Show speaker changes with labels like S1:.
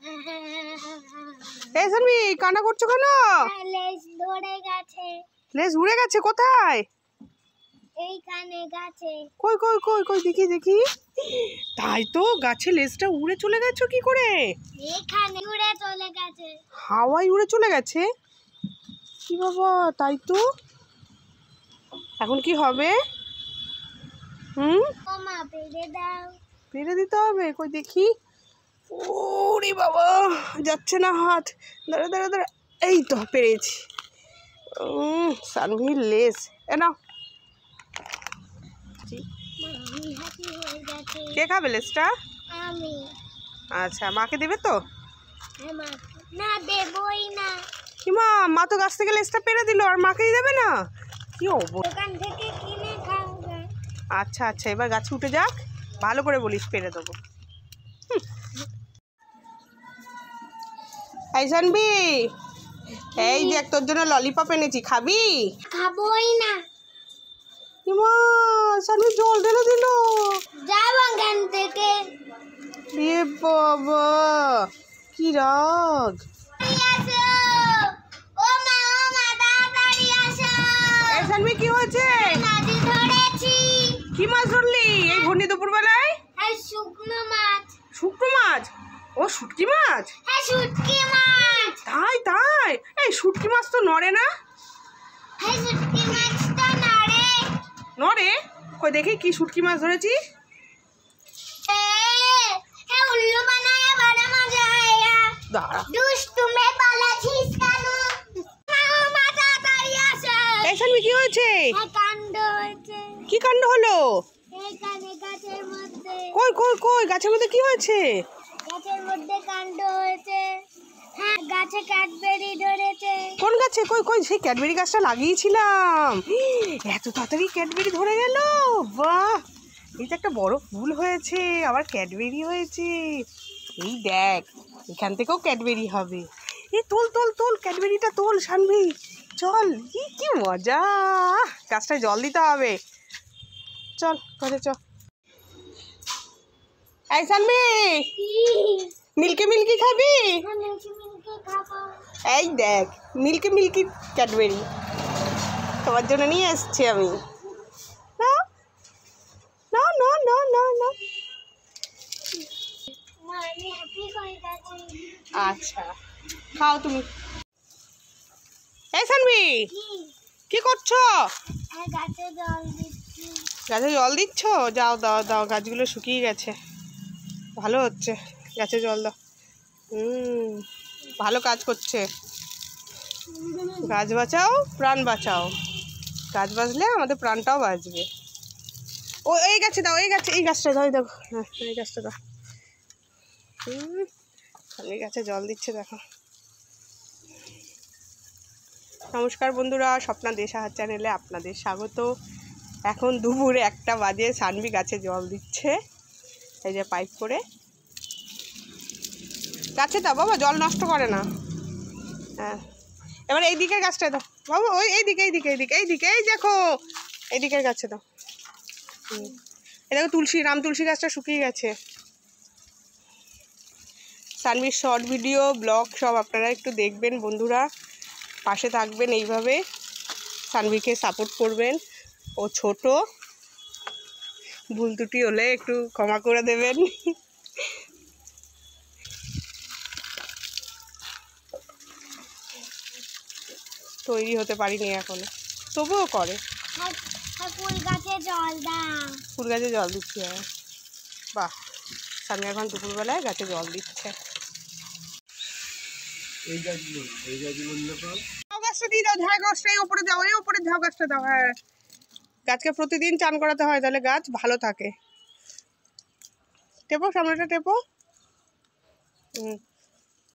S1: এই সানভি কান্না করছো কেন?
S2: লেজ ধরে গেছে।
S1: লেজ উড়ে গেছে কোথায়?
S2: এইখানে গাছে।
S1: কই কই কই কই দেখি দেখি। তাই তো, গাছে লেজটা উড়ে চলে গেছে কি করে?
S2: এখানে উড়ে চলে গেছে।
S1: হাওয়ায় উড়ে চলে গেছে? কি বাবা, তাই তো। এখন কি হবে?
S2: ওমা পেড়ে দাও।
S1: পেরে দিতে হবে, কই দেখি। ওরে বাবা, যাচ্ছে না হাত। দাঁড়া দাঁড়া দাঁড়া, এই তো পেরেছি। সানভির লেজ এ নাও। কে খাবে লেজটা?
S2: আমি।
S1: আচ্ছা, মাকে দেবে তো?
S2: না, দেবই না।
S1: কি মা, মা তো গাছ থেকে লেজটা পেরে দিল আর মাকেই দেবে না? কি অবস্থা!
S2: দোকান থেকে কিনে খাওয়া।
S1: আচ্ছা আচ্ছা, এবার গাছে উঠে যাক, ভালো করে বলিস, পেরে দেবো। এই সানভি, এই দেখ তোর জন্য ললিপপ এনেছি, খাবি?
S2: খাবোই না।
S1: মা, সানভি জল ঢেলে দিল।
S2: যাও এখান থেকে।
S1: এ বাবা, কি রাগ!
S2: ও মা তাড়াতাড়ি আসো।
S1: এই সানভি, কি হয়েছে?
S2: মাছ ধরেছি।
S1: কি মাছ ধরলি এই ঘন্টি দুপুর বেলায়?
S2: হ্যাঁ, শুকনো মাছ।
S1: শুকনো মাছ? ও, শুটকি মাছ?
S2: হ্যাঁ, শুটকি মাছ।
S1: তাই তাই, এই শুটকি মাছ তো নড়ে না?
S2: হ্যাঁ, শুটকি মাছ তো নড়ে।
S1: নড়ে? কই দেখি, কি শুটকি মাছ ধরেছিস?
S2: হ্যাঁ, উল্লু বানায়া বড় মজা আয়া।
S1: দাঁড়া।
S2: দুষ্টু মেয়ে পালাছিস কেন? মা তাড়াতাড়ি আসো।
S1: এই সানভি, কি হয়েছে?
S2: হ্যাঁ, কাণ্ড হয়েছে।
S1: কি কাণ্ড হলো?
S2: এইখানে গাছের মধ্যে।
S1: কই কই কই, গাছের মধ্যে কি হয়েছে?
S2: গাছের মধ্যে কাণ্ড হয়েছে। হ্যাঁ, গাছে ক্যাডবেরি ধরেছে।
S1: কোন গাছে? কই কই, সেই ক্যাডবেরি গাছটা লাগিয়েছিলাম। এত তাড়াতাড়ি ক্যাডবেরি ধরে গেল! বাহ, এই তো একটা বড় ফুল হয়েছে, আবার ক্যাডবেরি হয়েছে। এই দেখ, এখান থেকেও ক্যাডবেরি হবে। এই তোল তোল তোল, ক্যাডবেরিটা তোল সানভি, চল। কি মজা! গাছটায় জল দিতে হবে। চল ঘরে চল। এই সানভি, মিল্কি মিল্কি খাবি? এই দেখ, মিল্কি মিল্কি ক্যাডবেরি তোমার জন্য নিয়ে এসছি আমি। না না না না না না। আচ্ছা, খাও তুমি। এই সানভি, কি করছো?
S2: গাছে জল দিচ্ছি।
S1: গাছে জল দিচ্ছ? যাও দাও দাও, গাছগুলো শুকিয়ে গেছে। ভালো হচ্ছে, গাছে জল দাও। ভালো কাজ করছে। গাছ বাঁচাও, প্রাণ বাঁচাও। গাছ বাঁচলে আমাদের প্রাণটাও বাঁচবে। ও, এই গাছে দাও, এই গাছে, এই গাছটা দাও, দেখো। হ্যাঁ, এই গাছটা দাও। এই গাছে জল দিচ্ছে, দেখো। নমস্কার বন্ধুরা, স্বপ্না দেশাহার চ্যানেলে আপনাদের স্বাগত। এখন দুপুর 1টা বাজে, সানভি গাছে জল দিচ্ছে, এই যে পাইপ করে। গাছে দাও বাবা, জল নষ্ট করে না। হ্যাঁ, এবার এই দিকের গাছটা দাও বাবা, ওই এইদিকে এইদিকে এইদিকে এইদিকে, এই দেখো, এইদিকের গাছে দাও। এই দেখো, রাম তুলসী গাছটা শুকিয়ে গেছে। সানভির শর্ট ভিডিও, ব্লগ সব আপনারা একটু দেখবেন বন্ধুরা, পাশে থাকবেন এইভাবে, সানভিকে সাপোর্ট করবেন। ও ছোট, ভুল ত্রুটি হলে একটু ক্ষমা করে দেবেন। তৈরি হতে পারিনি এখনো, তবুও করে।
S2: ফুল গাছে জল দাও।
S1: ফুল গাছে জল দিচ্ছি। বাহ, সানভি এখন দুপুরবেলায় গাছে জল দিচ্ছে। ঝাউ গাছটা দিয়ে দাও, ঝাউ গাছটা এই ওপরে যাও, এই ওপরে ঝাউ গাছটা দাও। হ্যাঁ, গাছকে প্রতিদিন চান করাতে হয়, তাহলে গাছ ভালো থাকে। টেপো, সামনেটা টেপো।